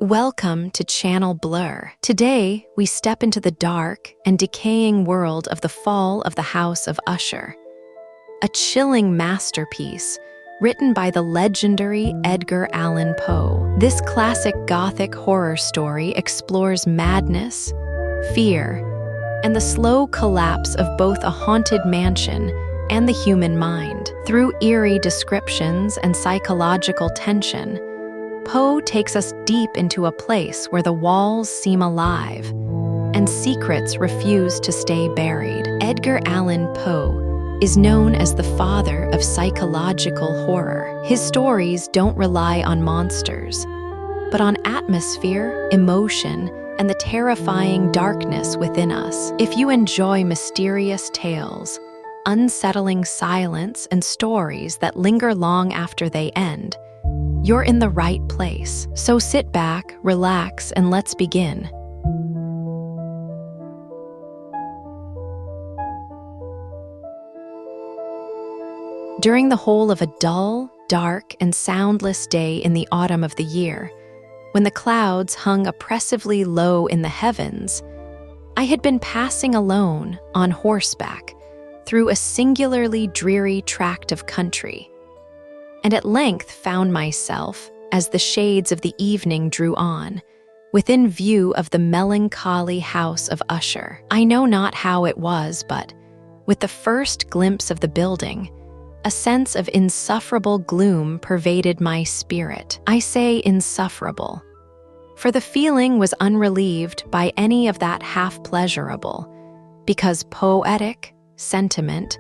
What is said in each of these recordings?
Welcome to Channel Blurr. Today, we step into the dark and decaying world of the fall of the House of Usher, a chilling masterpiece written by the legendary Edgar Allan Poe. This classic Gothic horror story explores madness, fear, and the slow collapse of both a haunted mansion and the human mind. Through eerie descriptions and psychological tension, Poe takes us deep into a place where the walls seem alive and secrets refuse to stay buried. Edgar Allan Poe is known as the father of psychological horror. His stories don't rely on monsters, but on atmosphere, emotion, and the terrifying darkness within us. If you enjoy mysterious tales, unsettling silence, and stories that linger long after they end, you're in the right place. So sit back, relax, and let's begin. During the whole of a dull, dark, and soundless day in the autumn of the year, when the clouds hung oppressively low in the heavens, I had been passing alone on horseback through a singularly dreary tract of country, and at length found myself, as the shades of the evening drew on, within view of the melancholy House of Usher. I know not how it was, but, with the first glimpse of the building, a sense of insufferable gloom pervaded my spirit. I say insufferable, for the feeling was unrelieved by any of that half-pleasurable, because poetic sentiment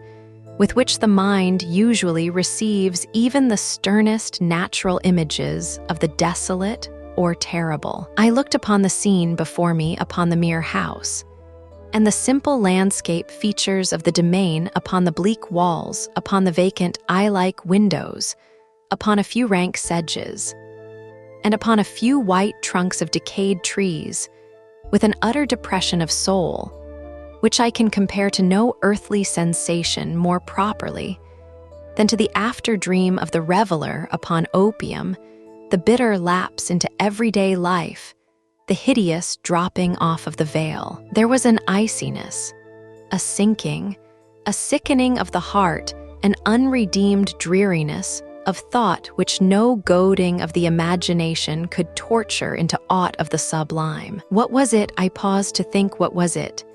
with which the mind usually receives even the sternest natural images of the desolate or terrible. I looked upon the scene before me upon the mere house, and the simple landscape features of the domain upon the bleak walls, upon the vacant eye-like windows, upon a few rank sedges, and upon a few white trunks of decayed trees, with an utter depression of soul, which I can compare to no earthly sensation more properly than to the after-dream of the reveler upon opium, the bitter lapse into everyday life, the hideous dropping off of the veil. There was an iciness, a sinking, a sickening of the heart, an unredeemed dreariness of thought which no goading of the imagination could torture into aught of the sublime. What was it, I paused to think, what was it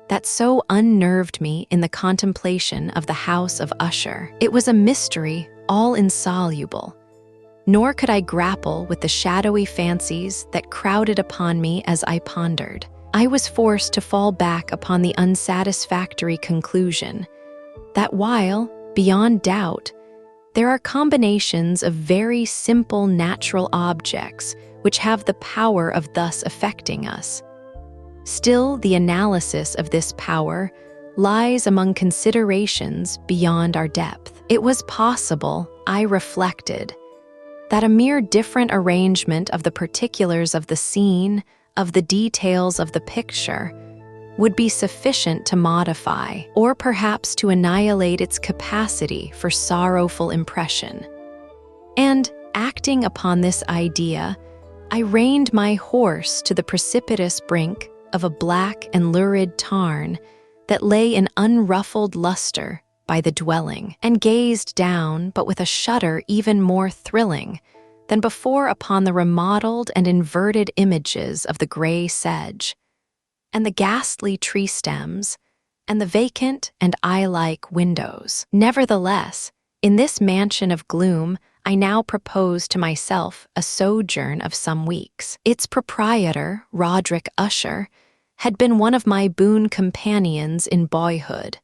that so unnerved me in the contemplation of the House of Usher? It was a mystery all insoluble, nor could I grapple with the shadowy fancies that crowded upon me as I pondered. I was forced to fall back upon the unsatisfactory conclusion that while, beyond doubt, there are combinations of very simple natural objects which have the power of thus affecting us, still, the analysis of this power lies among considerations beyond our depth. It was possible, I reflected, that a mere different arrangement of the particulars of the scene, of the details of the picture, would be sufficient to modify, or perhaps to annihilate its capacity for sorrowful impression. And, acting upon this idea, I reined my horse to the precipitous brink of a black and lurid tarn that lay in unruffled luster by the dwelling, and gazed down, but with a shudder even more thrilling than before, upon the remodeled and inverted images of the gray sedge, and the ghastly tree stems, and the vacant and eye-like windows. Nevertheless, in this mansion of gloom, I now proposed to myself a sojourn of some weeks. Its proprietor, Roderick Usher, had been one of my boon companions in boyhood,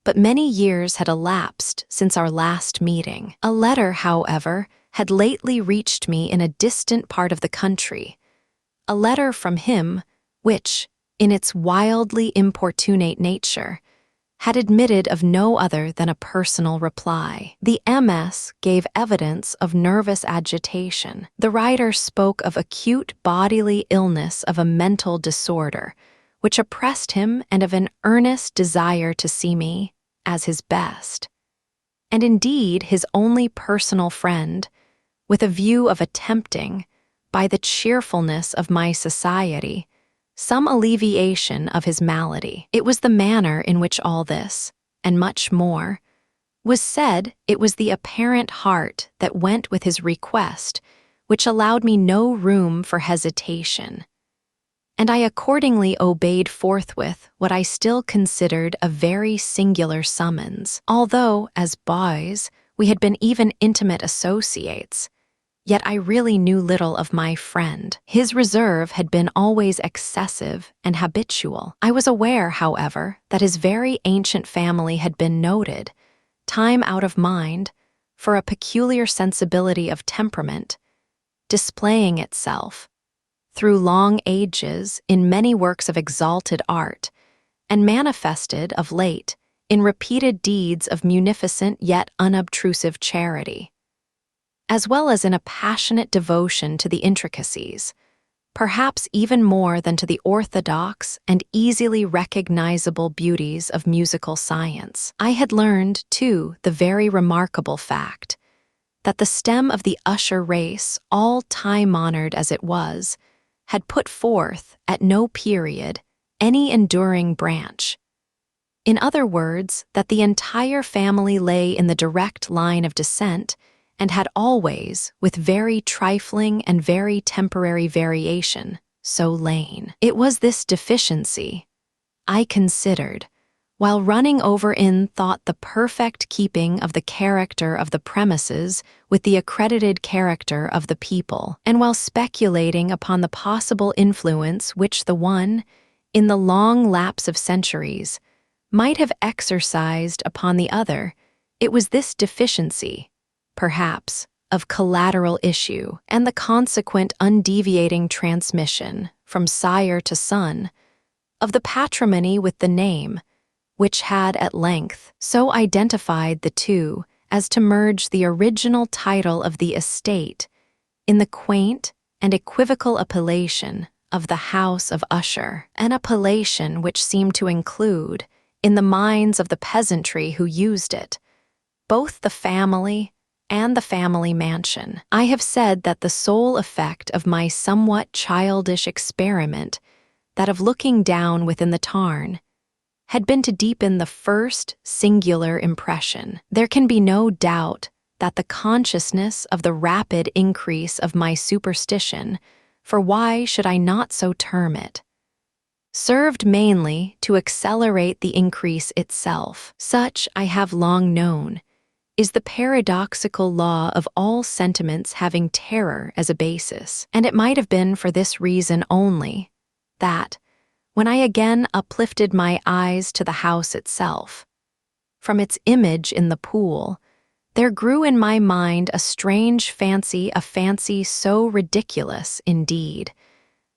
but many years had elapsed since our last meeting. A letter, however, had lately reached me in a distant part of the country, a letter from him which, in its wildly importunate nature, had admitted of no other than a personal reply. The MS gave evidence of nervous agitation. The writer spoke of acute bodily illness of a mental disorder, which oppressed him, and of an earnest desire to see me as his best, and indeed his only personal friend, with a view of attempting, by the cheerfulness of my society, some alleviation of his malady. It was the manner in which all this, and much more, was said. It was the apparent heart that went with his request, which allowed me no room for hesitation. And I accordingly obeyed forthwith what I still considered a very singular summons. Although, as boys, we had been even intimate associates, yet I really knew little of my friend. His reserve had been always excessive and habitual. I was aware, however, that his very ancient family had been noted, time out of mind, for a peculiar sensibility of temperament, displaying itself through long ages in many works of exalted art, and manifested of late in repeated deeds of munificent yet unobtrusive charity, as well as in a passionate devotion to the intricacies, perhaps even more than to the orthodox and easily recognizable beauties of musical science. I had learned, too, the very remarkable fact that the stem of the Usher race, all time-honored as it was, had put forth, at no period, any enduring branch. In other words, that the entire family lay in the direct line of descent and had always, with very trifling and very temporary variation, so lain. It was this deficiency, I considered, while running over in thought the perfect keeping of the character of the premises with the accredited character of the people, and while speculating upon the possible influence which the one, in the long lapse of centuries, might have exercised upon the other, it was this deficiency, perhaps, of collateral issue, and the consequent undeviating transmission, from sire to son, of the patrimony with the name, which had at length so identified the two as to merge the original title of the estate in the quaint and equivocal appellation of the House of Usher, an appellation which seemed to include, in the minds of the peasantry who used it, both the family and the family mansion. I have said that the sole effect of my somewhat childish experiment, that of looking down within the tarn, had been to deepen the first singular impression. There can be no doubt that the consciousness of the rapid increase of my superstition, for why should I not so term it, served mainly to accelerate the increase itself. Such, I have long known, is the paradoxical law of all sentiments having terror as a basis, and it might have been for this reason only that, when I again uplifted my eyes to the house itself, from its image in the pool, there grew in my mind a strange fancy, a fancy so ridiculous, indeed,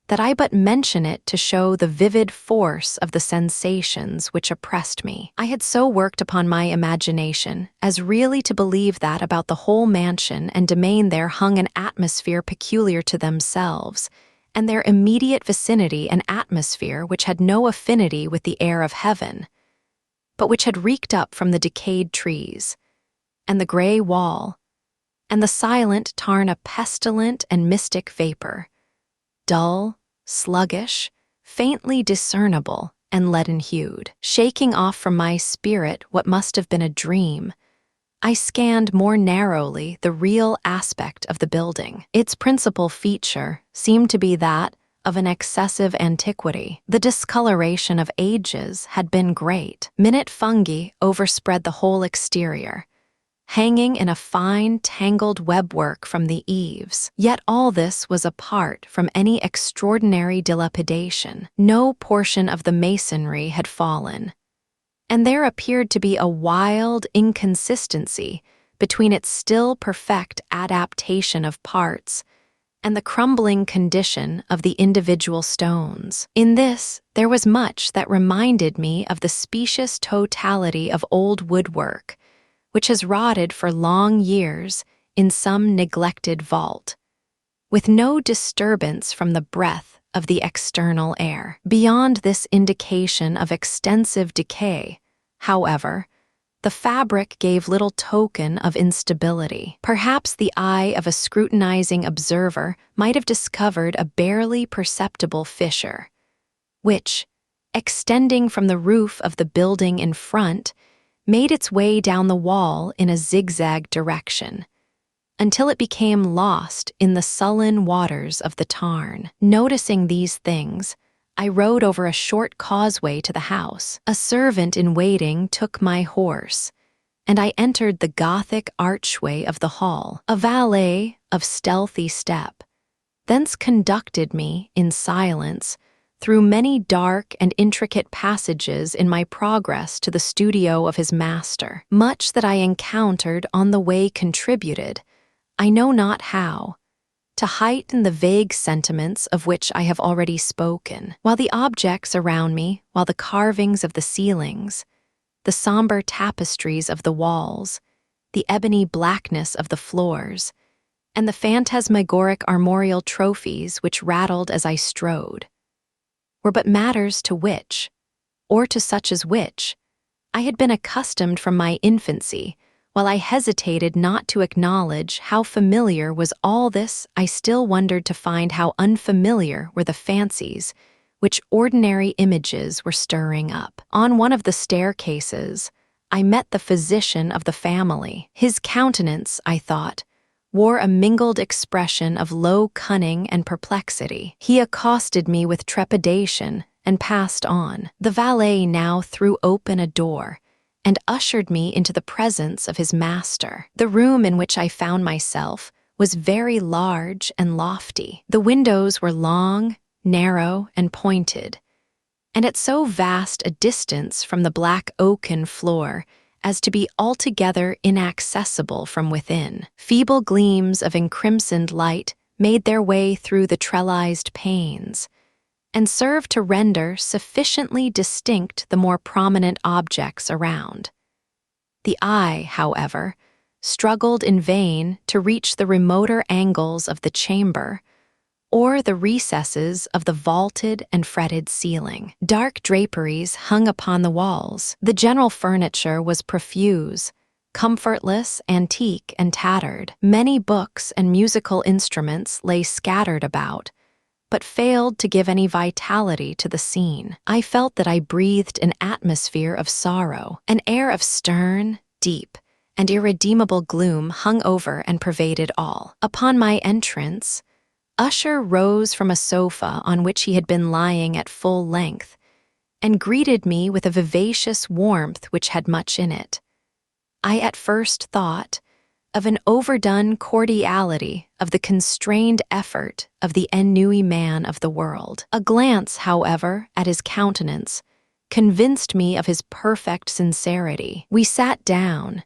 that I but mention it to show the vivid force of the sensations which oppressed me. I had so worked upon my imagination as really to believe that about the whole mansion and domain there hung an atmosphere peculiar to themselves, and their immediate vicinity an atmosphere which had no affinity with the air of heaven, but which had reeked up from the decayed trees, and the gray wall, and the silent tarn a pestilent and mystic vapor, dull, sluggish, faintly discernible, and leaden-hued. Shaking off from my spirit what must have been a dream, I scanned more narrowly the real aspect of the building. Its principal feature seemed to be that of an excessive antiquity. The discoloration of ages had been great. Minute fungi overspread the whole exterior, hanging in a fine, tangled webwork from the eaves. Yet all this was apart from any extraordinary dilapidation. No portion of the masonry had fallen, and there appeared to be a wild inconsistency between its still perfect adaptation of parts and the crumbling condition of the individual stones. In this, there was much that reminded me of the specious totality of old woodwork, which has rotted for long years in some neglected vault, with no disturbance from the breath of the external air. Beyond this indication of extensive decay, however, The fabric gave little token of instability. Perhaps the eye of a scrutinizing observer might have discovered a barely perceptible fissure, which, extending from the roof of the building in front, made its way down the wall in a zigzag direction, until it became lost in the sullen waters of the tarn. Noticing these things, I rode over a short causeway to the house. A servant in waiting took my horse, and I entered the Gothic archway of the hall. A valet of stealthy step thence conducted me in silence through many dark and intricate passages in my progress to the studio of his master. Much that I encountered on the way contributed, I know not how, to heighten the vague sentiments of which I have already spoken, while the objects around me, while the carvings of the ceilings, the somber tapestries of the walls, the ebony blackness of the floors, and the phantasmagoric armorial trophies which rattled as I strode, were but matters to which, or to such as which, I had been accustomed from my infancy. While I hesitated not to acknowledge how familiar was all this, I still wondered to find how unfamiliar were the fancies which ordinary images were stirring up. On one of the staircases, I met the physician of the family. His countenance, I thought, wore a mingled expression of low cunning and perplexity. He accosted me with trepidation and passed on. The valet now threw open a door and ushered me into the presence of his master. The room in which I found myself was very large and lofty. The windows were long, narrow, and pointed, and at so vast a distance from the black oaken floor as to be altogether inaccessible from within. Feeble gleams of encrimsoned light made their way through the trellised panes, and served to render sufficiently distinct the more prominent objects around. The eye, however, struggled in vain to reach the remoter angles of the chamber, or the recesses of the vaulted and fretted ceiling. Dark draperies hung upon the walls. The general furniture was profuse, comfortless, antique, and tattered. Many books and musical instruments lay scattered about, but failed to give any vitality to the scene. I felt that I breathed an atmosphere of sorrow. An air of stern, deep, and irredeemable gloom hung over and pervaded all. Upon my entrance, Usher rose from a sofa on which he had been lying at full length, and greeted me with a vivacious warmth which had much in it. I at first thought of an overdone cordiality, of the constrained effort of the ennui man of the world. A glance, however, at his countenance convinced me of his perfect sincerity. We sat down,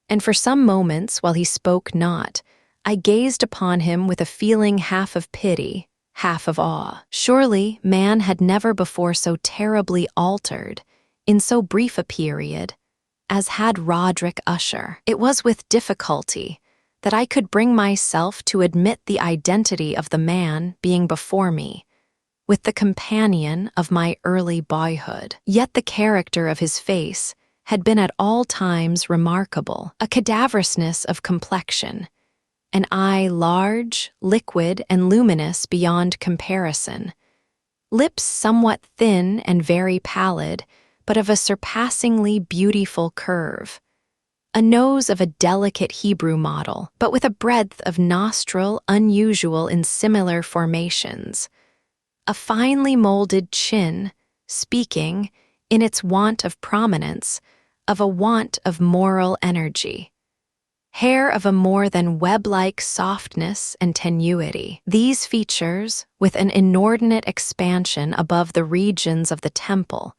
and for some moments, while he spoke not, I gazed upon him with a feeling half of pity, half of awe. Surely man had never before so terribly altered, in so brief a period, as had Roderick Usher. It was with difficulty that I could bring myself to admit the identity of the man being before me, with the companion of my early boyhood. Yet the character of his face had been at all times remarkable, a cadaverousness of complexion, an eye large, liquid, and luminous beyond comparison, lips somewhat thin and very pallid, but of a surpassingly beautiful curve, a nose of a delicate Hebrew model, but with a breadth of nostril unusual in similar formations, a finely molded chin, speaking, in its want of prominence, of a want of moral energy, hair of a more than web-like softness and tenuity. These features, with an inordinate expansion above the regions of the temple,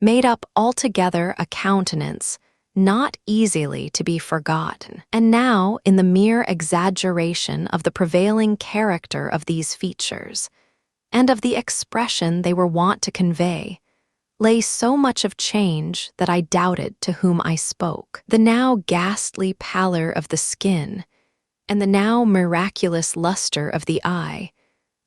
made up altogether a countenance not easily to be forgotten. And now, in the mere exaggeration of the prevailing character of these features, and of the expression they were wont to convey, lay so much of change that I doubted to whom I spoke. The now ghastly pallor of the skin, and the now miraculous luster of the eye,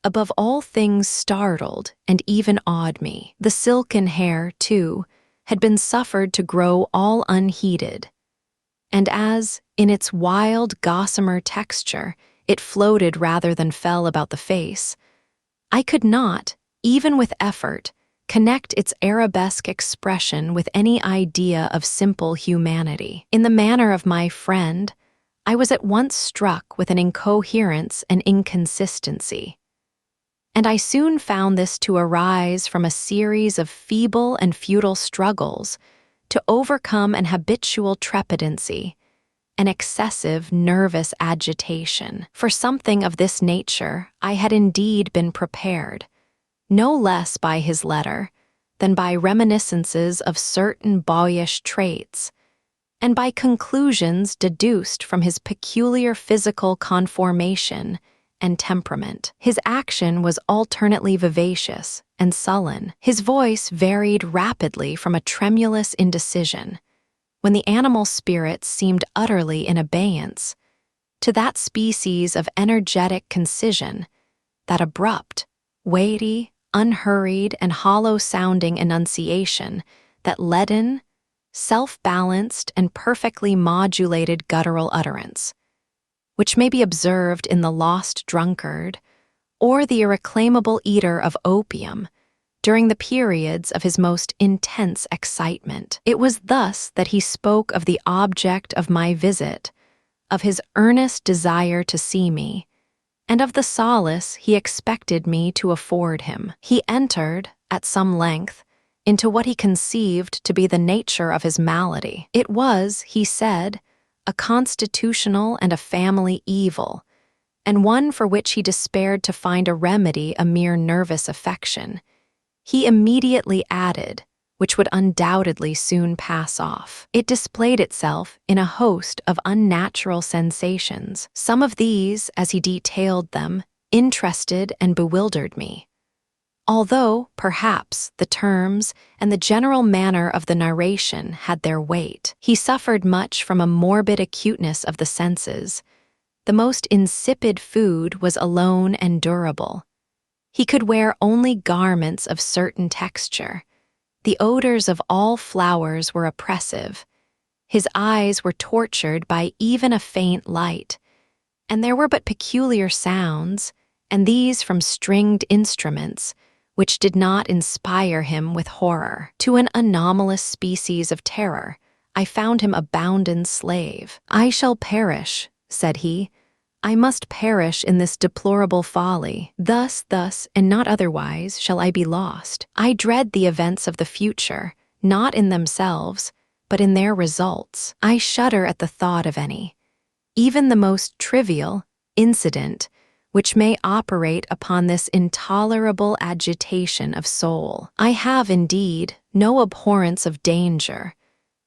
above all things startled and even awed me. The silken hair, too, had been suffered to grow all unheeded, and as, in its wild, gossamer texture, it floated rather than fell about the face, I could not, even with effort, connect its arabesque expression with any idea of simple humanity. In the manner of my friend, I was at once struck with an incoherence and inconsistency, and I soon found this to arise from a series of feeble and futile struggles to overcome an habitual trepidancy, an excessive nervous agitation. For something of this nature I had indeed been prepared, no less by his letter than by reminiscences of certain boyish traits, and by conclusions deduced from his peculiar physical conformation and temperament. His action was alternately vivacious and sullen. His voice varied rapidly from a tremulous indecision, when the animal spirits seemed utterly in abeyance, to that species of energetic concision, that abrupt, weighty, unhurried, and hollow-sounding enunciation, that leaden, self-balanced, and perfectly modulated guttural utterance, which may be observed in the lost drunkard or the irreclaimable eater of opium during the periods of his most intense excitement. It was thus that he spoke of the object of my visit, of his earnest desire to see me, and of the solace he expected me to afford him. He entered, at some length, into what he conceived to be the nature of his malady. It was, he said, a constitutional and a family evil, and one for which he despaired to find a remedy a mere nervous affection. He immediately added, which would undoubtedly soon pass off. It displayed itself in a host of unnatural sensations. Some of these, as he detailed them, interested and bewildered me, although, perhaps, the terms and the general manner of the narration had their weight. He suffered much from a morbid acuteness of the senses. The most insipid food was alone and durable. He could wear only garments of certain texture. The odors of all flowers were oppressive. His eyes were tortured by even a faint light, and there were but peculiar sounds, and these from stringed instruments, which did not inspire him with horror. To an anomalous species of terror, I found him a bounden slave. "I shall perish," said he. "I must perish in this deplorable folly. Thus, and not otherwise, shall I be lost. I dread the events of the future, not in themselves, but in their results. I shudder at the thought of any, even the most trivial, incident, which may operate upon this intolerable agitation of soul. I have, indeed, no abhorrence of danger,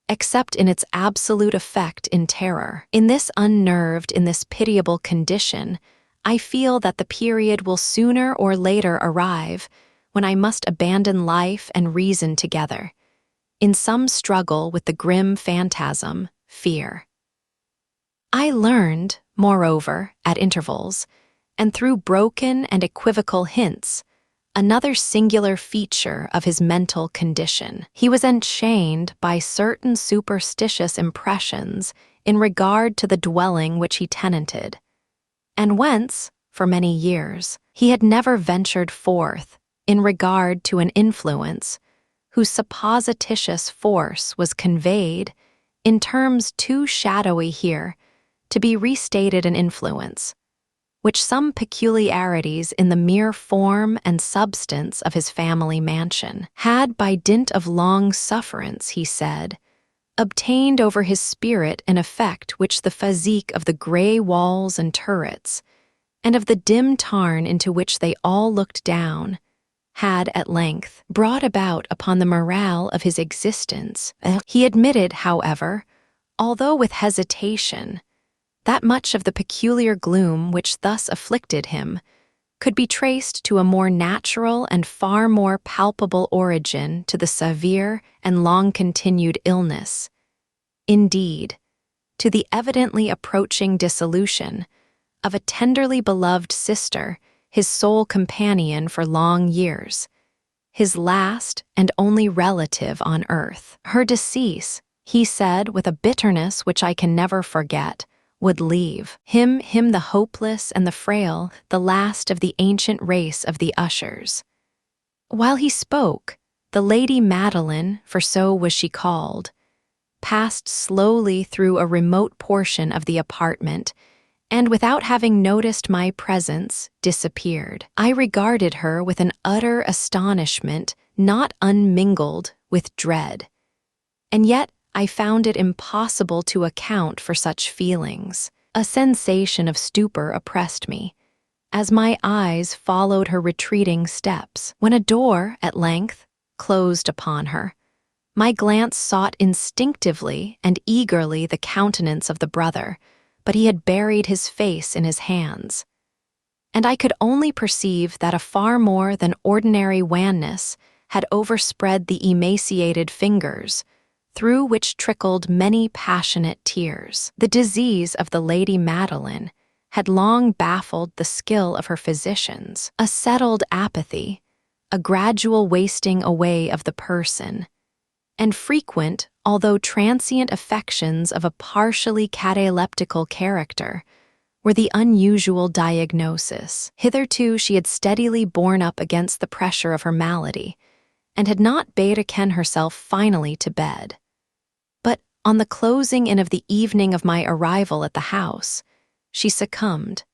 except in its absolute effect in terror. In this unnerved, in this pitiable condition, I feel that the period will sooner or later arrive when I must abandon life and reason together, in some struggle with the grim phantasm, fear. I learned, moreover, at intervals, and through broken and equivocal hints, another singular feature of his mental condition. He was enchained by certain superstitious impressions in regard to the dwelling which he tenanted, and whence, for many years, he had never ventured forth in regard to an influence whose supposititious force was conveyed in terms too shadowy here to be restated an influence, which some peculiarities in the mere form and substance of his family mansion had, by dint of long sufferance, he said, obtained over his spirit an effect which the physique of the grey walls and turrets, and of the dim tarn into which they all looked down, had at length brought about upon the morale of his existence. He admitted, however, although with hesitation, that much of the peculiar gloom which thus afflicted him could be traced to a more natural and far more palpable origin to the severe and long-continued illness. Indeed, to the evidently approaching dissolution of a tenderly beloved sister, his sole companion for long years. his last and only relative on earth. Her decease, he said with a bitterness which I can never forget, would leave him the hopeless and the frail, the last of the ancient race of the Ushers. While he spoke, the Lady Madeline, for so was she called, passed slowly through a remote portion of the apartment, and without having noticed my presence, disappeared. I regarded her with an utter astonishment not unmingled with dread. And yet I found it impossible to account for such feelings. A sensation of stupor oppressed me, as my eyes followed her retreating steps. When a door, at length, closed upon her, my glance sought instinctively and eagerly the countenance of the brother, but he had buried his face in his hands. And I could only perceive that a far more than ordinary wanness had overspread the emaciated fingers, through which trickled many passionate tears. The disease of the Lady Madeline had long baffled the skill of her physicians. A settled apathy, a gradual wasting away of the person, and frequent, although transient affections of a partially cataleptical character, were the unusual diagnosis. Hitherto she had steadily borne up against the pressure of her malady, and had not betaken herself finally to bed. But on the closing in of the evening of my arrival at the house, she succumbed,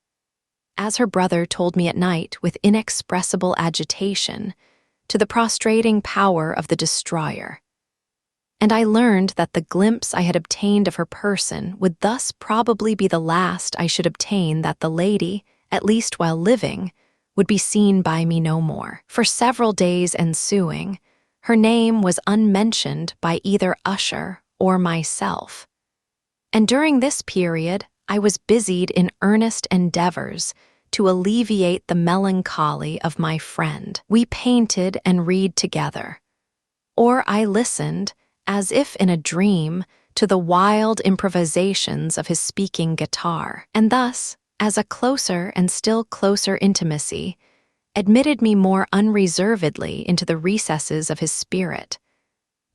as her brother told me at night with inexpressible agitation, to the prostrating power of the destroyer. And I learned that the glimpse I had obtained of her person would thus probably be the last I should obtain, that the lady, at least while living, would be seen by me no more. For several days ensuing, her name was unmentioned by either Usher or myself. And during this period, I was busied in earnest endeavors to alleviate the melancholy of my friend. We painted and read together, or I listened, as if in a dream, to the wild improvisations of his speaking guitar. And thus, as a closer and still closer intimacy admitted me more unreservedly into the recesses of his spirit,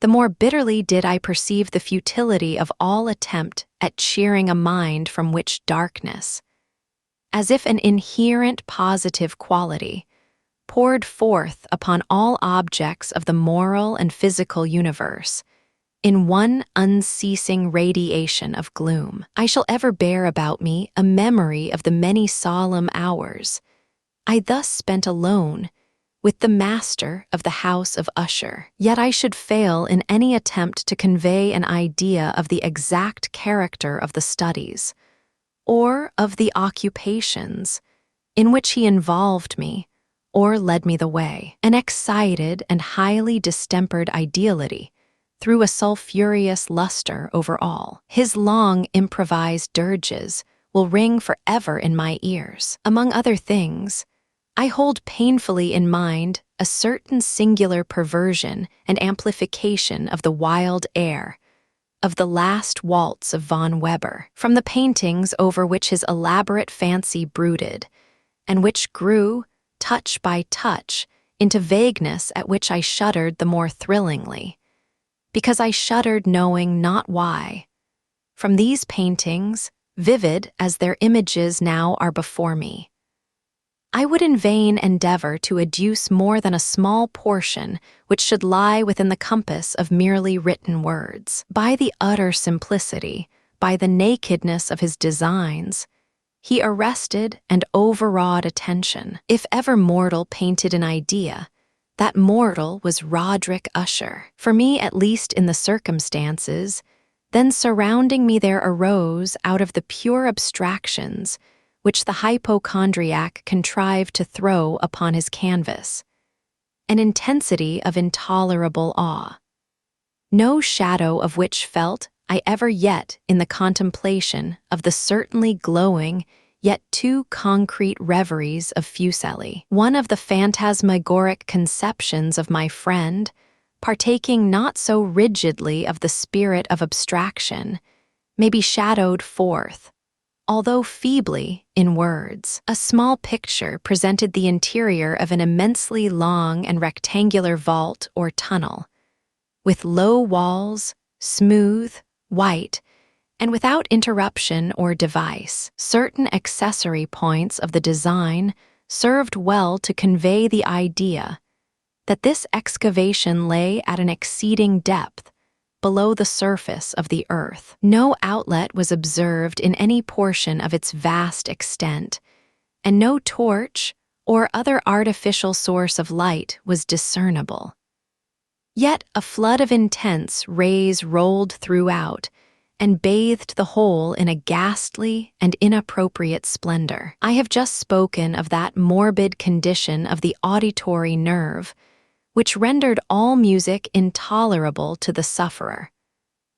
the more bitterly did I perceive the futility of all attempt at cheering a mind from which darkness, as if an inherent positive quality, poured forth upon all objects of the moral and physical universe, in one unceasing radiation of gloom. I shall ever bear about me a memory of the many solemn hours I thus spent alone with the master of the House of Usher. Yet I should fail in any attempt to convey an idea of the exact character of the studies, or of the occupations in which he involved me or led me the way. An excited and highly distempered ideality threw a sulphurous luster over all. His long improvised dirges will ring forever in my ears. Among other things, I hold painfully in mind a certain singular perversion and amplification of the wild air of the last waltz of von Weber, from the paintings over which his elaborate fancy brooded, and which grew, touch by touch, into vagueness at which I shuddered the more thrillingly, because I shuddered knowing not why. From these paintings, vivid as their images now are before me, I would in vain endeavor to adduce more than a small portion which should lie within the compass of merely written words. By the utter simplicity, by the nakedness of his designs, he arrested and overawed attention. If ever mortal painted an idea, that mortal was Roderick Usher. For me, at least in the circumstances, then surrounding me there arose, out of the pure abstractions which the hypochondriac contrived to throw upon his canvas, an intensity of intolerable awe, no shadow of which felt I ever yet in the contemplation of the certainly glowing yet too concrete reveries of Fuseli. One of the phantasmagoric conceptions of my friend, partaking not so rigidly of the spirit of abstraction, may be shadowed forth, although feebly in words. A small picture presented the interior of an immensely long and rectangular vault or tunnel, with low walls, smooth, white, and without interruption or device. Certain accessory points of the design served well to convey the idea that this excavation lay at an exceeding depth below the surface of the earth. No outlet was observed in any portion of its vast extent, and no torch or other artificial source of light was discernible. Yet a flood of intense rays rolled throughout and bathed the whole in a ghastly and inappropriate splendor. I have just spoken of that morbid condition of the auditory nerve, which rendered all music intolerable to the sufferer,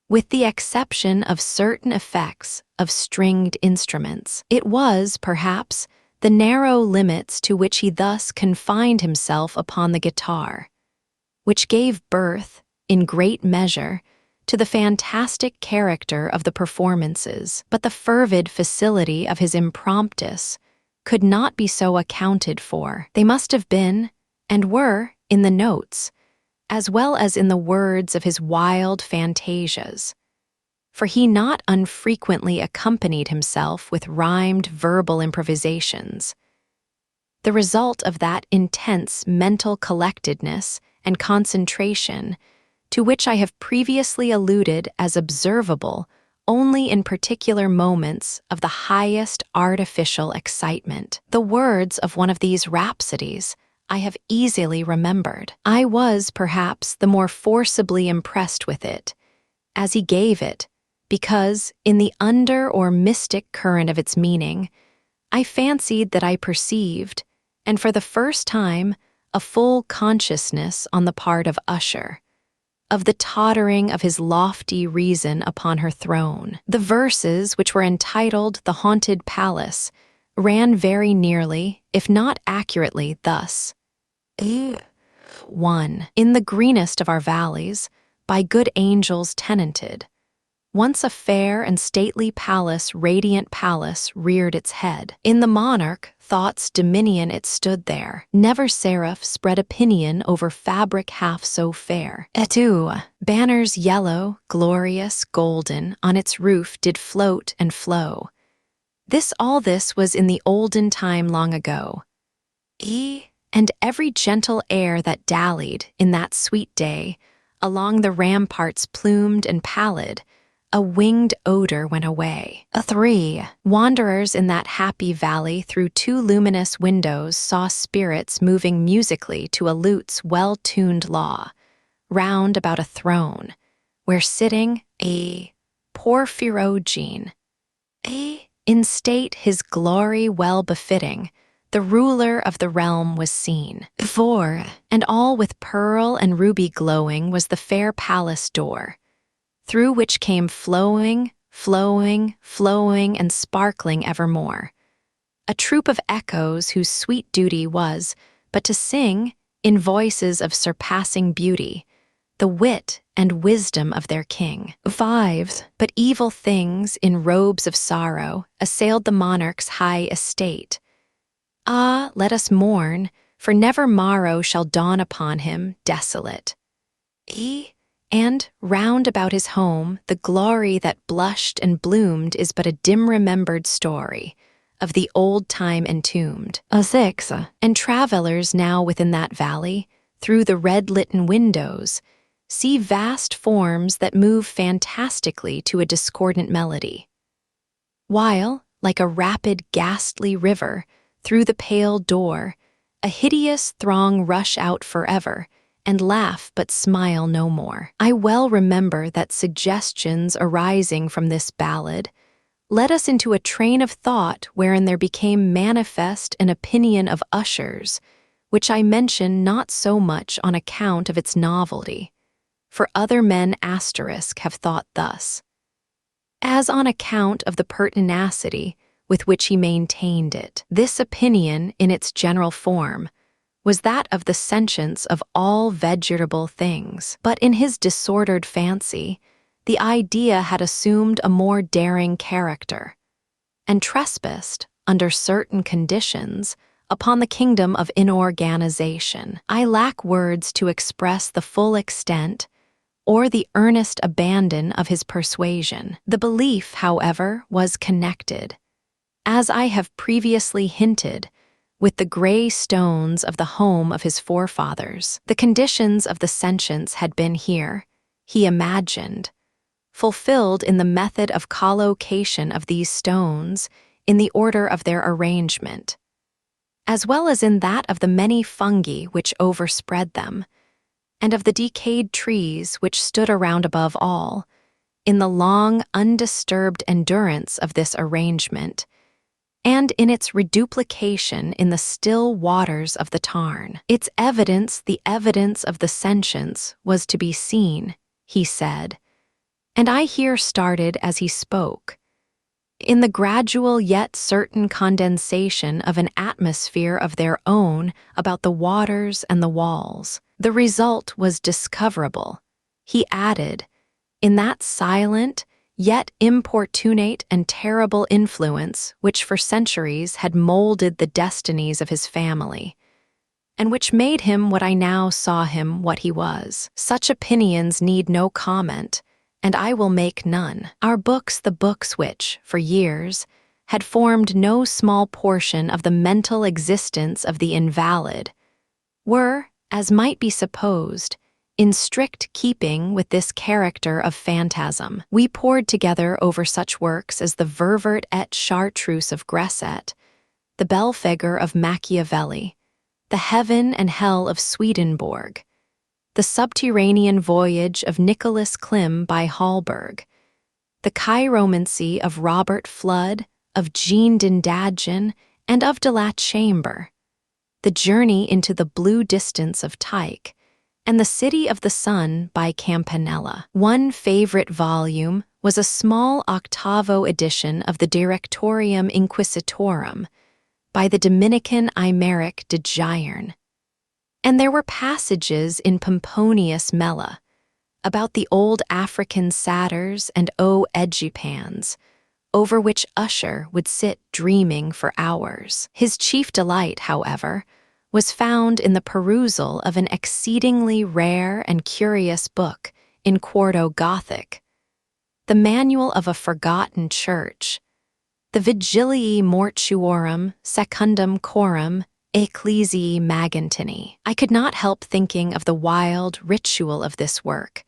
with the exception of certain effects of stringed instruments. It was, perhaps, the narrow limits to which he thus confined himself upon the guitar, which gave birth, in great measure, to the fantastic character of the performances. But the fervid facility of his impromptus could not be so accounted for. They must have been, and were, in the notes, as well as in the words of his wild fantasias, for he not unfrequently accompanied himself with rhymed verbal improvisations. The result of that intense mental collectedness and concentration to which I have previously alluded as observable only in particular moments of the highest artificial excitement. The words of one of these rhapsodies I have easily remembered. I was, perhaps, the more forcibly impressed with it, as he gave it, because, in the under or mystic current of its meaning, I fancied that I perceived, and for the first time, a full consciousness on the part of Usher, of the tottering of his lofty reason upon her throne. The verses, which were entitled The Haunted Palace, ran very nearly, if not accurately, thus. 1. In the greenest of our valleys, by good angels tenanted, once a fair and stately palace, radiant palace, reared its head. In the monarch thought's dominion it stood there. Never seraph spread a pinion over fabric half so fair. 2. Banners yellow, glorious, golden, on its roof did float and flow. All this was in the olden time long ago. And every gentle air that dallied, in that sweet day, along the ramparts plumed and pallid, a winged odor went away. 3. Wanderers in that happy valley through 2 luminous windows saw spirits moving musically to a lute's well-tuned law, round about a throne, where sitting a Porphyrogene, in state his glory well befitting, the ruler of the realm was seen. 4. And all with pearl and ruby glowing was the fair palace door, through which came flowing, and sparkling evermore, a troop of echoes whose sweet duty was but to sing, in voices of surpassing beauty, the wit and wisdom of their king. 5. But evil things, in robes of sorrow, assailed the monarch's high estate. Ah, let us mourn, for never morrow shall dawn upon him, desolate. And, round about his home, the glory that blushed and bloomed is but a dim-remembered story of the old time entombed. 6. And travelers now within that valley, through the red-litten windows, see vast forms that move fantastically to a discordant melody, while, like a rapid, ghastly river, through the pale door, a hideous throng rush out forever, and laugh but smile no more. I well remember that suggestions arising from this ballad led us into a train of thought wherein there became manifest an opinion of Usher's, which I mention not so much on account of its novelty, for other men have thought thus, as on account of the pertinacity with which he maintained it. This opinion, in its general form, was that of the sentience of all vegetable things, but in his disordered fancy, the idea had assumed a more daring character, and trespassed, under certain conditions, upon the kingdom of inorganization. I lack words to express the full extent or the earnest abandon of his persuasion. The belief, however, was connected, as I have previously hinted, with the gray stones of the home of his forefathers. The conditions of the sentience had been here, he imagined, fulfilled in the method of collocation of these stones in the order of their arrangement, as well as in that of the many fungi which overspread them, and of the decayed trees which stood around above all, in the long, undisturbed endurance of this arrangement, and in its reduplication in the still waters of the tarn. Its evidence, the evidence of the sentience, was to be seen, he said, and I here started as he spoke, in the gradual yet certain condensation of an atmosphere of their own about the waters and the walls. The result was discoverable, he added, in that silent, yet importunate and terrible influence which for centuries had molded the destinies of his family, and which made him what I now saw him what he was. Such opinions need no comment, and I will make none. Our books, the books which, for years, had formed no small portion of the mental existence of the invalid, were, as might be supposed, in strict keeping with this character of phantasm. We pored together over such works as the Ververt et Chartreuse of Gresset, the Belphegor of Machiavelli, the Heaven and Hell of Swedenborg, the Subterranean Voyage of Nicholas Klim by Hallberg, the Chiromancy of Robert Flood, of Jean d'Indagen, and of de la Chambre, the Journey into the Blue Distance of Tyche, and the City of the Sun by Campanella. One favorite volume was a small octavo edition of the Directorium Inquisitorum by the Dominican Aymeric de Gierne, and there were passages in Pomponius Mela about the old African satyrs and Egipans, over which Usher would sit dreaming for hours. His chief delight, however, was found in the perusal of an exceedingly rare and curious book in quarto Gothic, the Manual of a Forgotten Church, the Vigilii Mortuorum Secundum Coram Ecclesiae Magentini. I could not help thinking of the wild ritual of this work,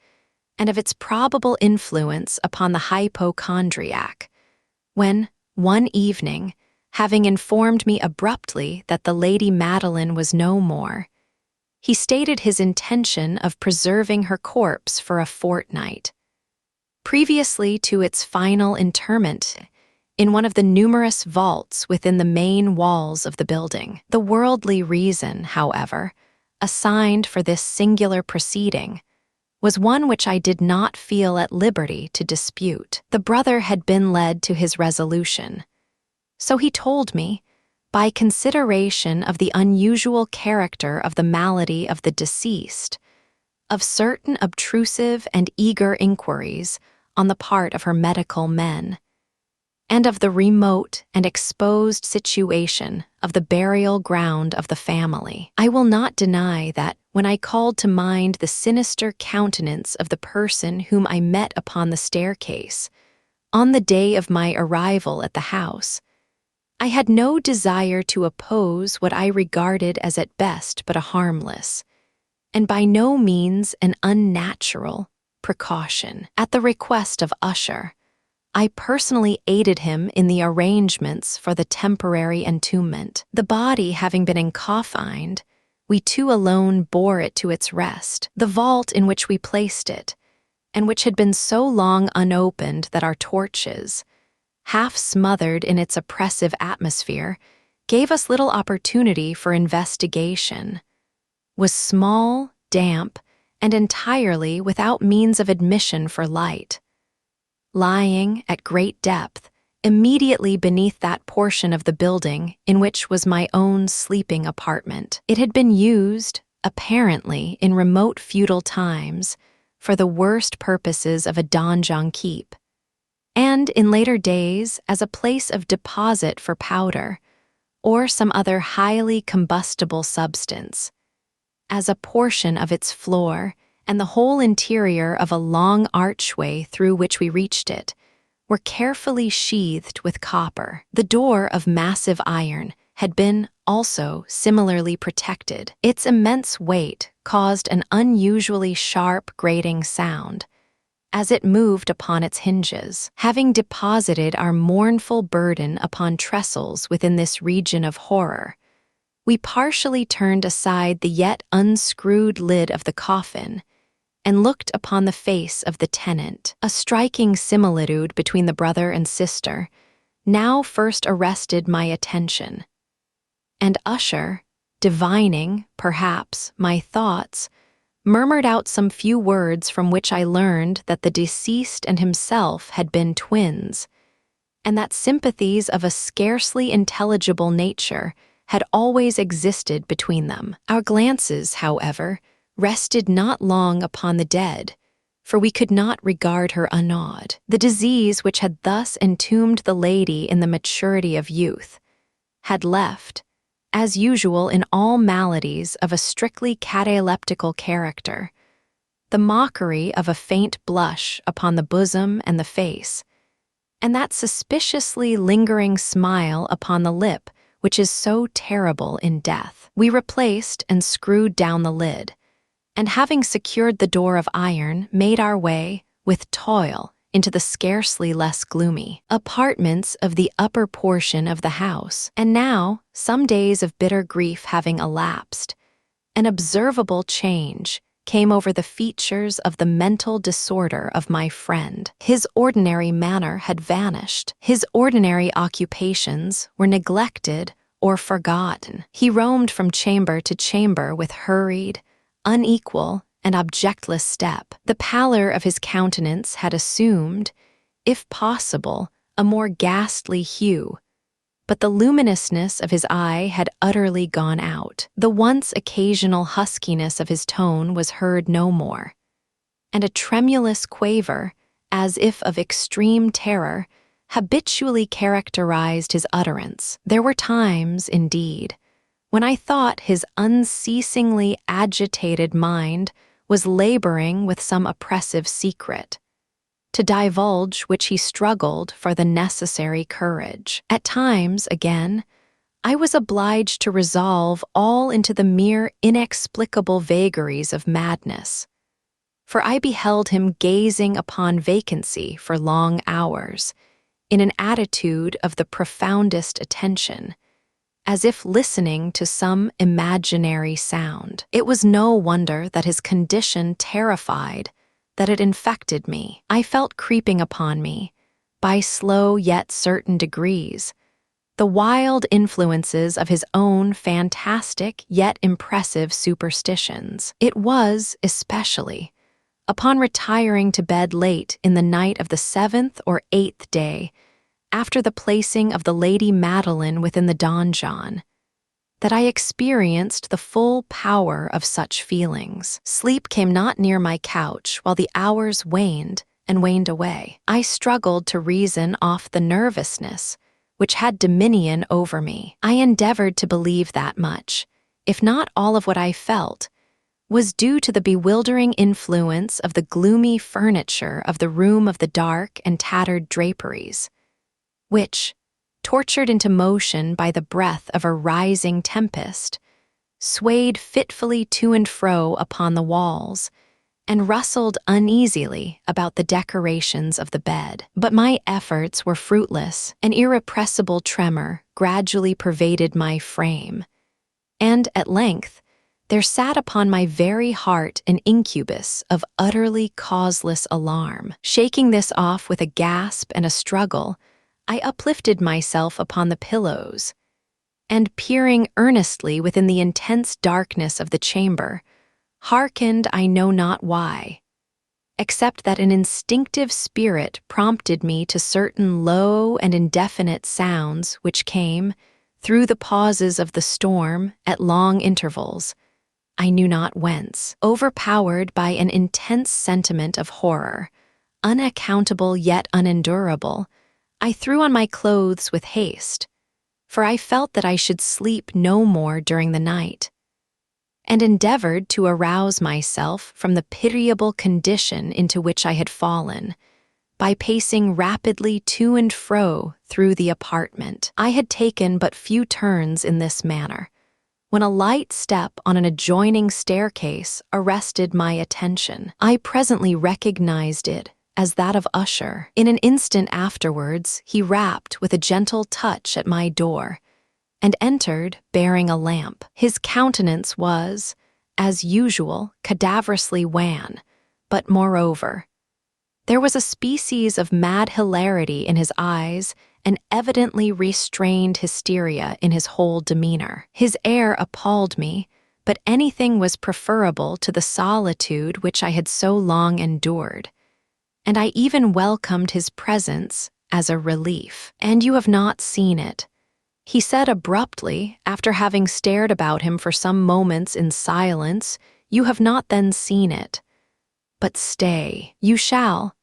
and of its probable influence upon the hypochondriac, when, one evening, having informed me abruptly that the Lady Madeline was no more, he stated his intention of preserving her corpse for a fortnight, previously to its final interment in one of the numerous vaults within the main walls of the building. The worldly reason, however, assigned for this singular proceeding was one which I did not feel at liberty to dispute. The brother had been led to his resolution, so he told me, by consideration of the unusual character of the malady of the deceased, of certain obtrusive and eager inquiries on the part of her medical men, and of the remote and exposed situation of the burial ground of the family. I will not deny that, when I called to mind the sinister countenance of the person whom I met upon the staircase, on the day of my arrival at the house, I had no desire to oppose what I regarded as at best but a harmless, and by no means an unnatural, precaution. At the request of Usher, I personally aided him in the arrangements for the temporary entombment. The body having been encoffined, we two alone bore it to its rest. The vault in which we placed it, and which had been so long unopened that our torches, half smothered in its oppressive atmosphere, gave us little opportunity for investigation, was small, damp, and entirely without means of admission for light, lying at great depth immediately beneath that portion of the building in which was my own sleeping apartment. It had been used, apparently in remote feudal times, for the worst purposes of a donjon keep, and in later days as a place of deposit for powder or some other highly combustible substance, as a portion of its floor and the whole interior of a long archway through which we reached it were carefully sheathed with copper. The door of massive iron had been also similarly protected. Its immense weight caused an unusually sharp grating sound as it moved upon its hinges. Having deposited our mournful burden upon trestles within this region of horror, we partially turned aside the yet unscrewed lid of the coffin and looked upon the face of the tenant. A striking similitude between the brother and sister now first arrested my attention, and Usher, divining, perhaps, my thoughts, murmured out some few words from which I learned that the deceased and himself had been twins, and that sympathies of a scarcely intelligible nature had always existed between them. Our glances, however, rested not long upon the dead, for we could not regard her unawed. The disease which had thus entombed the lady in the maturity of youth had left, as usual in all maladies of a strictly cataleptical character, the mockery of a faint blush upon the bosom and the face, and that suspiciously lingering smile upon the lip which is so terrible in death. We replaced and screwed down the lid, and having secured the door of iron, made our way, with toil, into the scarcely less gloomy apartments of the upper portion of the house. And now, some days of bitter grief having elapsed, an observable change came over the features of the mental disorder of my friend. His ordinary manner had vanished. His ordinary occupations were neglected or forgotten. He roamed from chamber to chamber with hurried, unequal, and objectless step. The pallor of his countenance had assumed, if possible, a more ghastly hue, but the luminousness of his eye had utterly gone out. The once occasional huskiness of his tone was heard no more, and a tremulous quaver, as if of extreme terror, habitually characterized his utterance. There were times, indeed, when I thought his unceasingly agitated mind was laboring with some oppressive secret, to divulge which he struggled for the necessary courage. At times, again, I was obliged to resolve all into the mere inexplicable vagaries of madness, for I beheld him gazing upon vacancy for long hours, in an attitude of the profoundest attention, as if listening to some imaginary sound. It was no wonder that his condition terrified, that it infected me. I felt creeping upon me, by slow yet certain degrees, the wild influences of his own fantastic yet impressive superstitions. It was, especially, upon retiring to bed late in the night of the 7th or 8th day, after the placing of the Lady Madeline within the donjon, that I experienced the full power of such feelings. Sleep came not near my couch while the hours waned and waned away. I struggled to reason off the nervousness which had dominion over me. I endeavored to believe that much, if not all of what I felt, was due to the bewildering influence of the gloomy furniture of the room of the dark and tattered draperies, which, tortured into motion by the breath of a rising tempest, swayed fitfully to and fro upon the walls, and rustled uneasily about the decorations of the bed. But my efforts were fruitless. An irrepressible tremor gradually pervaded my frame, and at length there sat upon my very heart an incubus of utterly causeless alarm. Shaking this off with a gasp and a struggle, I uplifted myself upon the pillows, and peering earnestly within the intense darkness of the chamber, hearkened I know not why, except that an instinctive spirit prompted me to certain low and indefinite sounds which came, through the pauses of the storm, at long intervals, I knew not whence. Overpowered by an intense sentiment of horror, unaccountable yet unendurable, I threw on my clothes with haste, for I felt that I should sleep no more during the night, and endeavored to arouse myself from the pitiable condition into which I had fallen, by pacing rapidly to and fro through the apartment. I had taken but few turns in this manner, when a light step on an adjoining staircase arrested my attention. I presently recognized it as that of Usher. In an instant afterwards, he rapped with a gentle touch at my door, and entered bearing a lamp. His countenance was, as usual, cadaverously wan, but moreover, there was a species of mad hilarity in his eyes and evidently restrained hysteria in his whole demeanor. His air appalled me, but anything was preferable to the solitude which I had so long endured, and I even welcomed his presence as a relief. "And you have not seen it," he said abruptly, after having stared about him for some moments in silence. "You have not then seen it. But stay, you shall."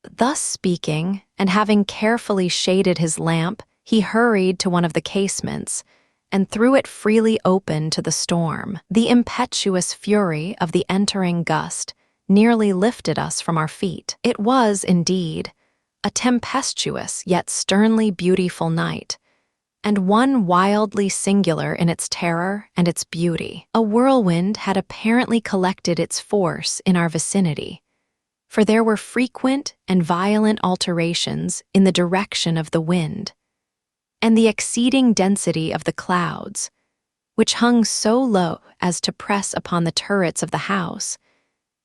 Thus speaking, and having carefully shaded his lamp, he hurried to one of the casements, and threw it freely open to the storm. The impetuous fury of the entering gust nearly lifted us from our feet. It was, indeed, a tempestuous yet sternly beautiful night, and one wildly singular in its terror and its beauty. A whirlwind had apparently collected its force in our vicinity, for there were frequent and violent alterations in the direction of the wind, and the exceeding density of the clouds, which hung so low as to press upon the turrets of the house,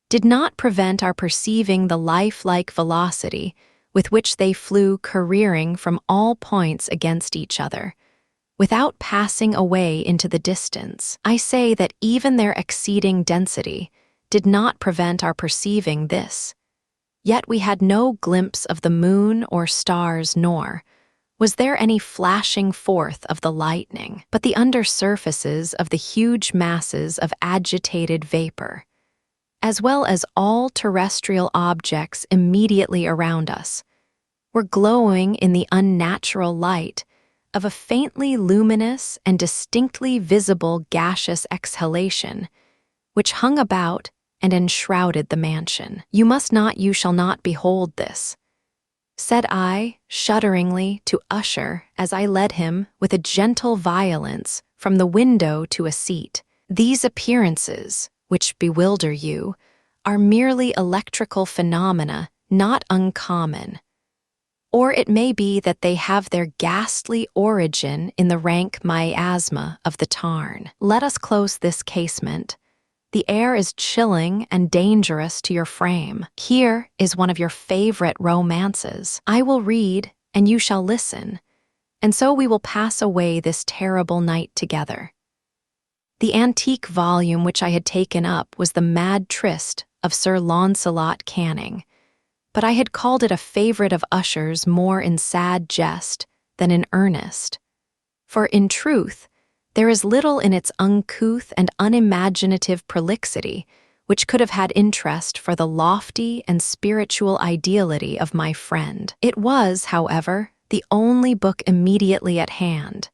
did not prevent our perceiving the lifelike velocity with which they flew careering from all points against each other, without passing away into the distance. I say that even their exceeding density did not prevent our perceiving this, yet we had no glimpse of the moon or stars, nor was there any flashing forth of the lightning, but the undersurfaces of the huge masses of agitated vapor, as well as all terrestrial objects immediately around us, were glowing in the unnatural light of a faintly luminous and distinctly visible gaseous exhalation, which hung about and enshrouded the mansion. You shall not behold this," said I, shudderingly, to Usher as I led him with a gentle violence from the window to a seat. "These appearances, which bewilder you, are merely electrical phenomena not uncommon. Or it may be that they have their ghastly origin in the rank miasma of the tarn. Let us close this casement. The air is chilling and dangerous to your frame. Here is one of your favorite romances. I will read, and you shall listen, and so we will pass away this terrible night together." The antique volume which I had taken up was The Mad Tryst of Sir Launcelot Canning, but I had called it a favorite of Usher's more in sad jest than in earnest, for in truth, there is little in its uncouth and unimaginative prolixity which could have had interest for the lofty and spiritual ideality of my friend. It was, however, the only book immediately at hand,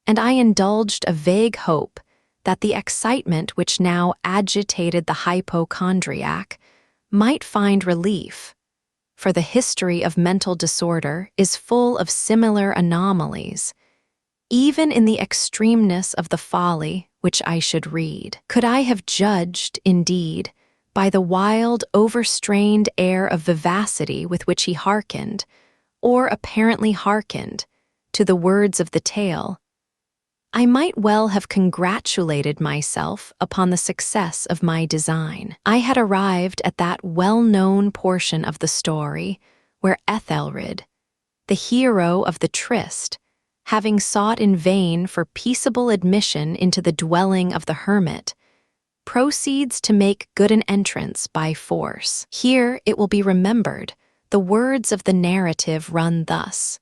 and I indulged a vague hope that the excitement which now agitated the hypochondriac might find relief, for the history of mental disorder is full of similar anomalies, even in the extremeness of the folly which I should read. Could I have judged, indeed, by the wild, overstrained air of vivacity with which he hearkened, or apparently hearkened, to the words of the tale, I might well have congratulated myself upon the success of my design. I had arrived at that well-known portion of the story where Ethelred, the hero of the tryst, having sought in vain for peaceable admission into the dwelling of the hermit, proceeds to make good an entrance by force. Here, it will be remembered, the words of the narrative run thus: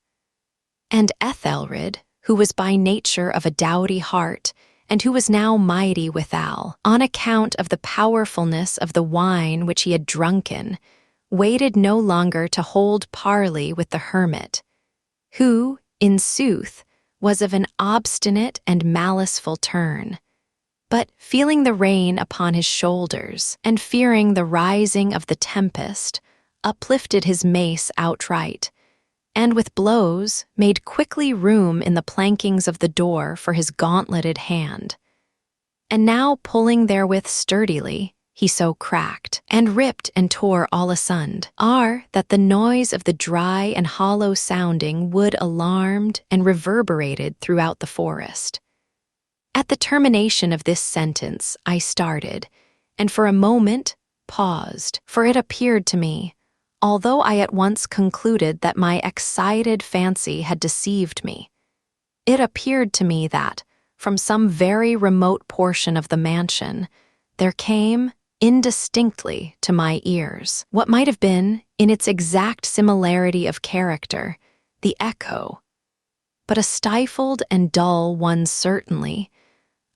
"And Ethelred, who was by nature of a doughty heart, and who was now mighty withal, on account of the powerfulness of the wine which he had drunken, waited no longer to hold parley with the hermit, who, in sooth, was of an obstinate and maliceful turn. But feeling the rain upon his shoulders, and fearing the rising of the tempest, uplifted his mace outright, and with blows made quickly room in the plankings of the door for his gauntleted hand. And now pulling therewith sturdily, he so cracked, and ripped and tore all asund, that the noise of the dry and hollow sounding wood alarmed and reverberated throughout the forest. At the termination of this sentence I started, and for a moment paused, for it appeared to me, although I at once concluded that my excited fancy had deceived me, it appeared to me that, from some very remote portion of the mansion, there came, indistinctly to my ears, what might have been, in its exact similarity of character, the echo, but a stifled and dull one certainly,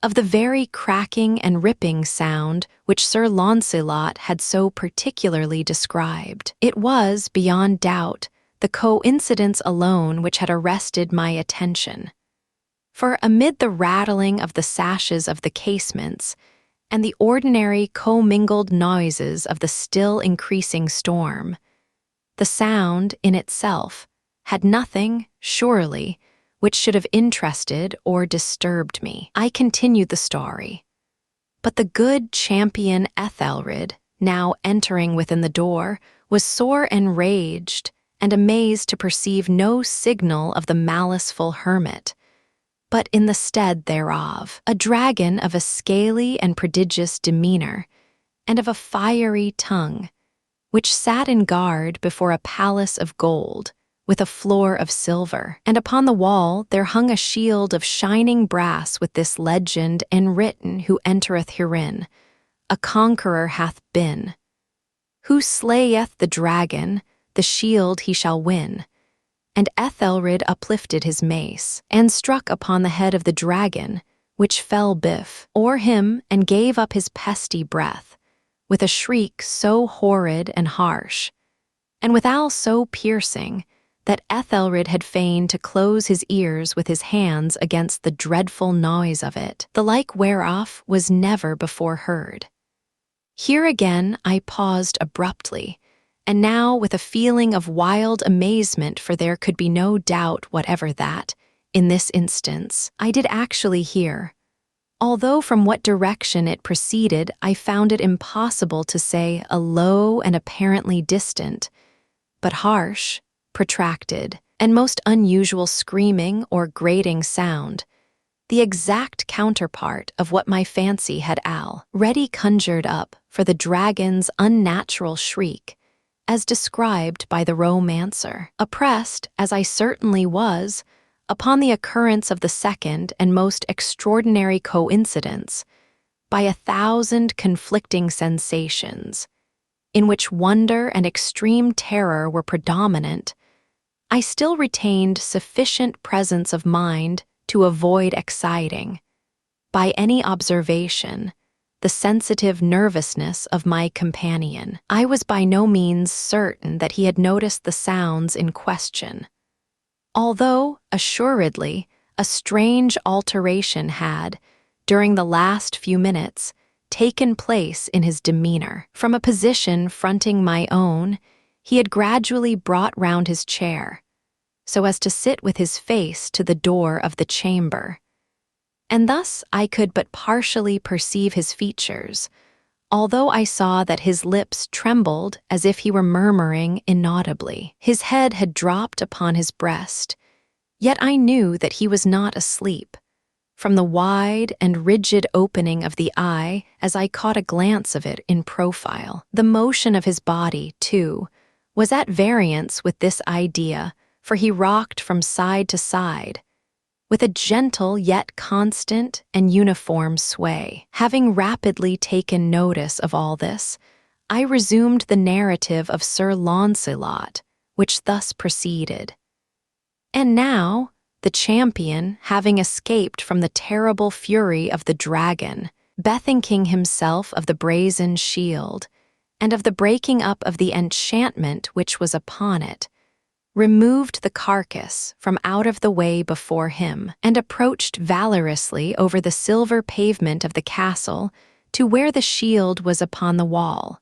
of the very cracking and ripping sound which Sir Launcelot had so particularly described. It was, beyond doubt, the coincidence alone which had arrested my attention. For amid the rattling of the sashes of the casements, and the ordinary commingled noises of the still increasing storm, the sound, in itself, had nothing, surely, which should have interested or disturbed me. I continued the story. But the good champion Ethelred, now entering within the door, was sore enraged and amazed to perceive no signal of the maliceful hermit, but in the stead thereof, a dragon of a scaly and prodigious demeanor, and of a fiery tongue, which sat in guard before a palace of gold, with a floor of silver, and upon the wall there hung a shield of shining brass with this legend enwritten who entereth herein, a conqueror hath been. Who slayeth the dragon, the shield he shall win. And Ethelred uplifted his mace, and struck upon the head of the dragon, which fell biff o'er him and gave up his pesty breath, with a shriek so horrid and harsh, and withal so piercing, that Ethelred had feigned to close his ears with his hands against the dreadful noise of it, the like whereof was never before heard. Here again I paused abruptly, and now with a feeling of wild amazement, for there could be no doubt whatever that, in this instance, I did actually hear, although from what direction it proceeded I found it impossible to say, a low and apparently distant, but harsh, protracted, and most unusual screaming or grating sound, the exact counterpart of what my fancy had already conjured up for the dragon's unnatural shriek, as described by the romancer. Oppressed, as I certainly was, upon the occurrence of the second and most extraordinary coincidence, by 1,000 conflicting sensations, in which wonder and extreme terror were predominant, I still retained sufficient presence of mind to avoid exciting, by any observation, the sensitive nervousness of my companion. I was by no means certain that he had noticed the sounds in question, although, assuredly, a strange alteration had, during the last few minutes, taken place in his demeanor. From a position fronting my own, he had gradually brought round his chair, so as to sit with his face to the door of the chamber, and thus I could but partially perceive his features, although I saw that his lips trembled as if he were murmuring inaudibly. His head had dropped upon his breast, yet I knew that he was not asleep, from the wide and rigid opening of the eye as I caught a glance of it in profile. The motion of his body, too, was at variance with this idea, for he rocked from side to side, with a gentle yet constant and uniform sway. Having rapidly taken notice of all this, I resumed the narrative of Sir Launcelot, which thus proceeded. And now, the champion, having escaped from the terrible fury of the dragon, bethinking himself of the brazen shield, and of the breaking up of the enchantment which was upon it, removed the carcass from out of the way before him, and approached valorously over the silver pavement of the castle to where the shield was upon the wall,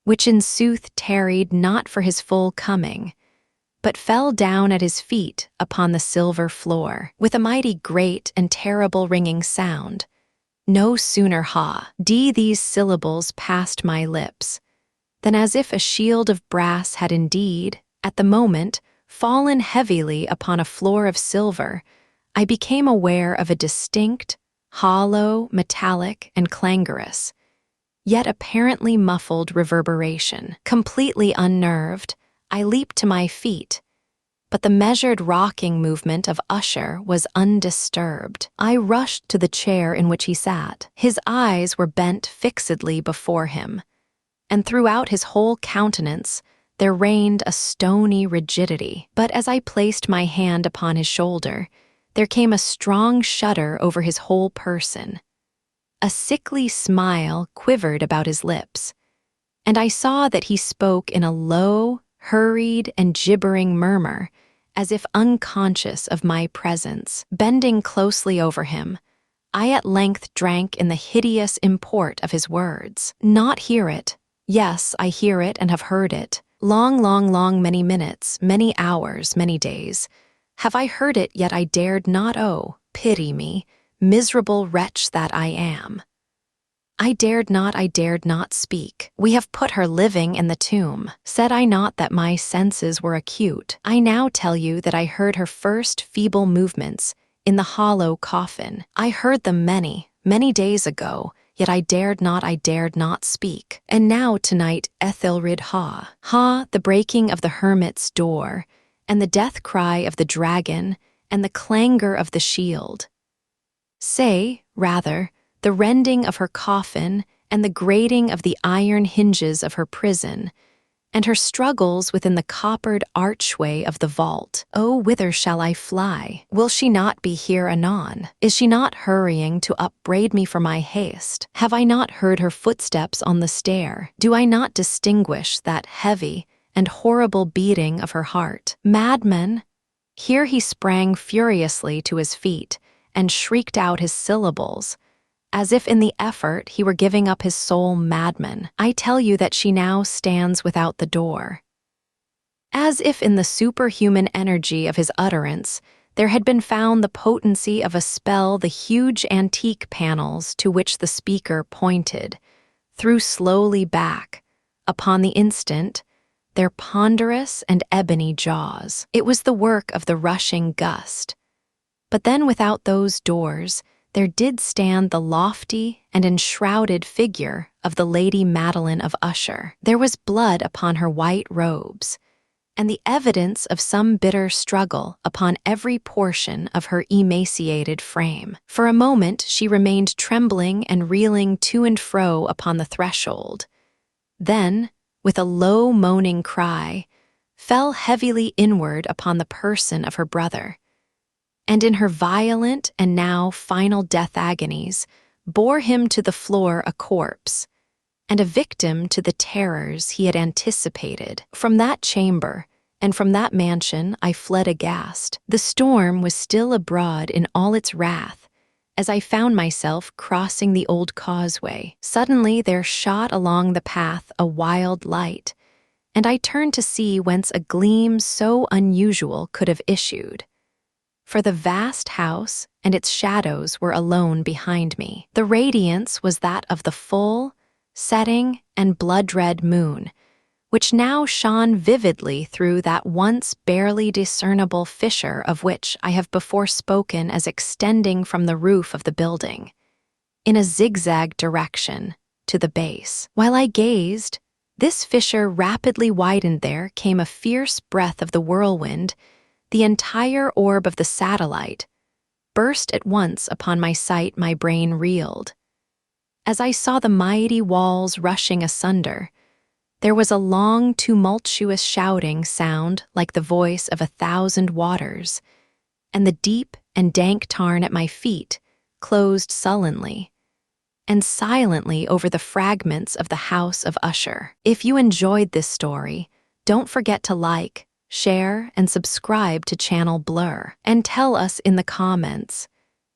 which in sooth tarried not for his full coming, but fell down at his feet upon the silver floor, with a mighty great and terrible ringing sound. No sooner these syllables passed my lips, than as if a shield of brass had indeed, at the moment, fallen heavily upon a floor of silver, I became aware of a distinct, hollow, metallic, and clangorous, yet apparently muffled reverberation. Completely unnerved, I leaped to my feet, but the measured rocking movement of Usher was undisturbed. I rushed to the chair in which he sat. His eyes were bent fixedly before him, and throughout his whole countenance there reigned a stony rigidity. But as I placed my hand upon his shoulder, there came a strong shudder over his whole person. A sickly smile quivered about his lips, and I saw that he spoke in a low, hurried, and gibbering murmur, as if unconscious of my presence. Bending closely over him, I at length drank in the hideous import of his words. Not hear it. Yes, I hear it and have heard it. Long, many minutes, many hours, many days. Have I heard it, yet I dared not, oh, pity me, miserable wretch that I am. I dared not speak. We have put her living in the tomb. Said I not that my senses were acute? I now tell you that I heard her first feeble movements in the hollow coffin. I heard them many days ago, yet I dared not speak. And now tonight Ethelred the breaking of the hermit's door, and the death cry of the dragon, and the clangor of the shield. Say, rather, the rending of her coffin, and the grating of the iron hinges of her prison, and her struggles within the coppered archway of the vault. Oh, whither shall I fly? Will she not be here anon? Is she not hurrying to upbraid me for my haste? Have I not heard her footsteps on the stair? Do I not distinguish that heavy and horrible beating of her heart? Madman! Here he sprang furiously to his feet and shrieked out his syllables, as if in the effort he were giving up his soul. Madman, I tell you that she now stands without the door. As if in the superhuman energy of his utterance there had been found the potency of a spell, the huge antique panels to which the speaker pointed threw slowly back, upon the instant, their ponderous and ebony jaws. It was the work of the rushing gust. But then without those doors there did stand the lofty and enshrouded figure of the Lady Madeline of Usher. There was blood upon her white robes, and the evidence of some bitter struggle upon every portion of her emaciated frame. For a moment she remained trembling and reeling to and fro upon the threshold. Then, with a low moaning cry, fell heavily inward upon the person of her brother, and in her violent and now final death agonies bore him to the floor a corpse, and a victim to the terrors he had anticipated. From that chamber, and from that mansion, I fled aghast. The storm was still abroad in all its wrath, as I found myself crossing the old causeway. Suddenly there shot along the path a wild light, and I turned to see whence a gleam so unusual could have issued. For the vast house and its shadows were alone behind me. The radiance was that of the full, setting, and blood-red moon, which now shone vividly through that once barely discernible fissure of which I have before spoken as extending from the roof of the building, in a zigzag direction, to the base. While I gazed, this fissure rapidly widened. There came a fierce breath of the whirlwind. The entire orb of the satellite burst at once upon my sight. My brain reeled. As I saw the mighty walls rushing asunder, there was a long, tumultuous shouting sound like the voice of 1,000 waters, and the deep and dank tarn at my feet closed sullenly, and silently over the fragments of the House of Usher. If you enjoyed this story, don't forget to like, share, and subscribe to channel Blurr. And tell us in the comments,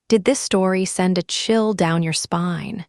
did this story send a chill down your spine?